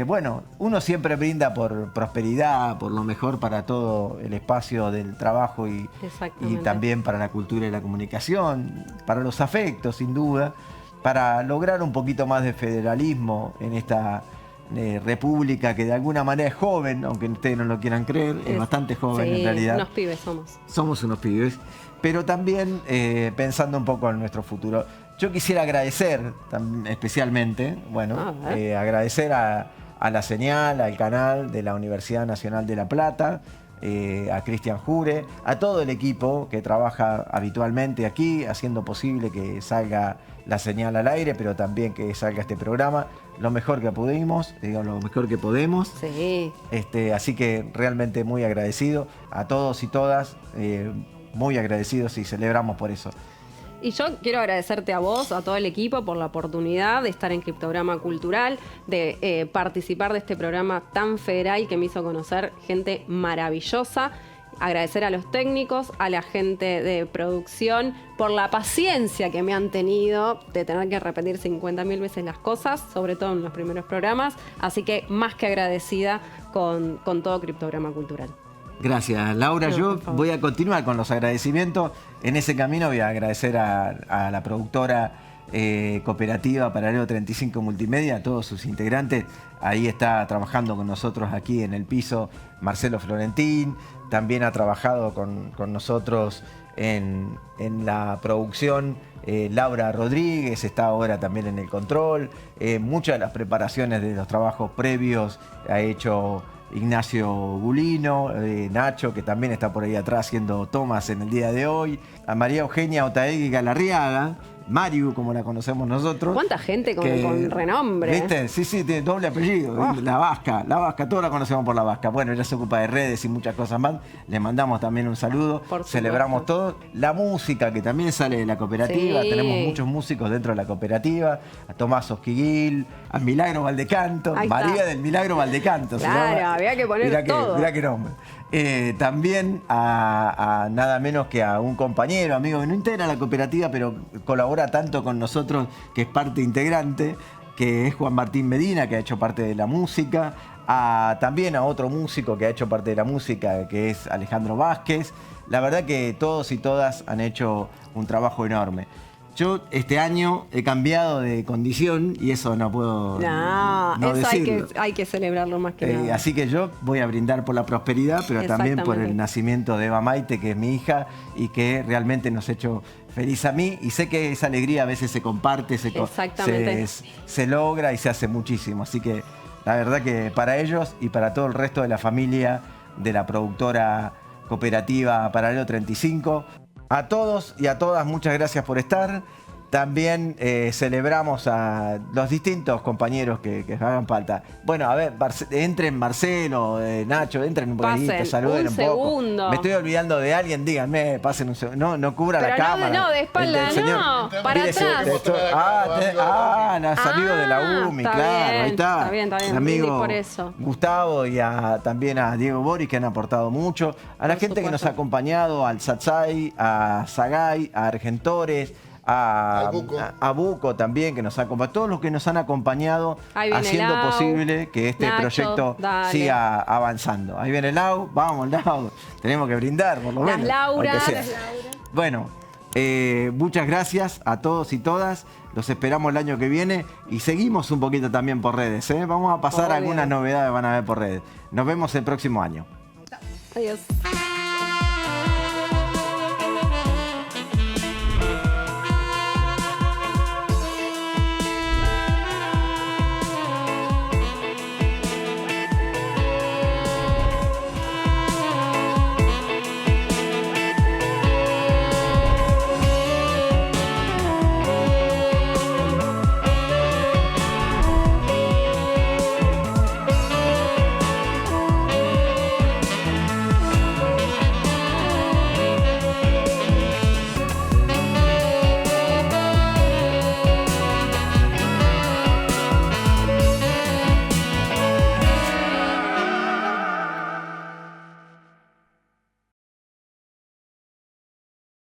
Bueno, uno siempre brinda por prosperidad, por lo mejor para todo el espacio del trabajo y también para la cultura y la comunicación, para los afectos, sin duda, para lograr un poquito más de federalismo en esta república que de alguna manera es joven, aunque ustedes no lo quieran creer, es bastante joven en realidad. Unos pibes somos. Somos unos pibes, pero también pensando un poco en nuestro futuro. Yo quisiera agradecer especialmente, agradecer a La Señal, al canal de la Universidad Nacional de La Plata, a Cristian Jure, a todo el equipo que trabaja habitualmente aquí, haciendo posible que salga La Señal al aire, pero también que salga este programa lo mejor que pudimos, lo mejor que podemos. Sí. Así que realmente muy agradecido a todos y todas, muy agradecidos y celebramos por eso. Y yo quiero agradecerte a vos, a todo el equipo, por la oportunidad de estar en Criptograma Cultural, de participar de este programa tan federal que me hizo conocer gente maravillosa. Agradecer a los técnicos, a la gente de producción, por la paciencia que me han tenido de tener que repetir 50.000 veces las cosas, sobre todo en los primeros programas. Así que más que agradecida con todo Criptograma Cultural. Gracias, Laura. Yo voy a continuar con los agradecimientos. En ese camino voy a agradecer a la productora cooperativa Paralelo 35 Multimedia, a todos sus integrantes. Ahí está trabajando con nosotros aquí en el piso Marcelo Florentín. También ha trabajado con nosotros en la producción Laura Rodríguez, está ahora también en el control. Muchas de las preparaciones de los trabajos previos ha hecho Ignacio Gulino, Nacho, que también está por ahí atrás haciendo tomas en el día de hoy, a María Eugenia Otaegui Galarriaga, Mariu, como la conocemos nosotros. ¿Cuánta gente con renombre? ¿Viste? Sí, tiene doble apellido. La Vasca, todos la conocemos por La Vasca. Bueno, ella se ocupa de redes y muchas cosas más. Le mandamos también un saludo. Celebramos todo. La música, que también sale de la cooperativa. Sí. Tenemos muchos músicos dentro de la cooperativa. A Tomás Osquiguil, a Milagro Valdecanto, María del Milagro Valdecanto. Claro, había que poner todo. Mirá qué nombre. También a nada menos que a un compañero, amigo, que no integra la cooperativa, pero colabora tanto con nosotros, que es parte integrante, que es Juan Martín Medina, que ha hecho parte de la música. También a otro músico que ha hecho parte de la música, que es Alejandro Vázquez. La verdad que todos y todas han hecho un trabajo enorme. Yo este año he cambiado de condición y eso no puedo no eso decirlo. hay que celebrarlo más que nada. Así que yo voy a brindar por la prosperidad, pero también por el nacimiento de Eva Maite, que es mi hija y que realmente nos ha hecho feliz a mí. Y sé que esa alegría a veces se comparte, se logra y se hace muchísimo. Así que la verdad que para ellos y para todo el resto de la familia de la productora cooperativa Paralelo 35, a todos y a todas, muchas gracias por estar. También celebramos a los distintos compañeros que hagan falta. Bueno, a ver, entren Marcelo, Nacho, entren un poquito, saluden un poco. Me estoy olvidando de alguien, díganme, pasen un segundo. No cubra la cámara. No, de espalda, no, para atrás. Los amigos de la UMI, claro, ahí está. Está bien. El amigo por eso. Gustavo y también a Diego Boris, que han aportado mucho. A la gente que nos ha acompañado, al Satsai, a Sagay, a Argentores, a Buco también, que nos ha acompañado, todos los que nos han acompañado haciendo posible que este proyecto siga avanzando. Ahí viene Lau, vamos Lau, tenemos que brindar por lo menos. Laura. Bueno, muchas gracias a todos y todas, los esperamos el año que viene y seguimos un poquito también por redes, vamos a pasar algunas novedades, van a ver por redes. Nos vemos el próximo año. Adiós.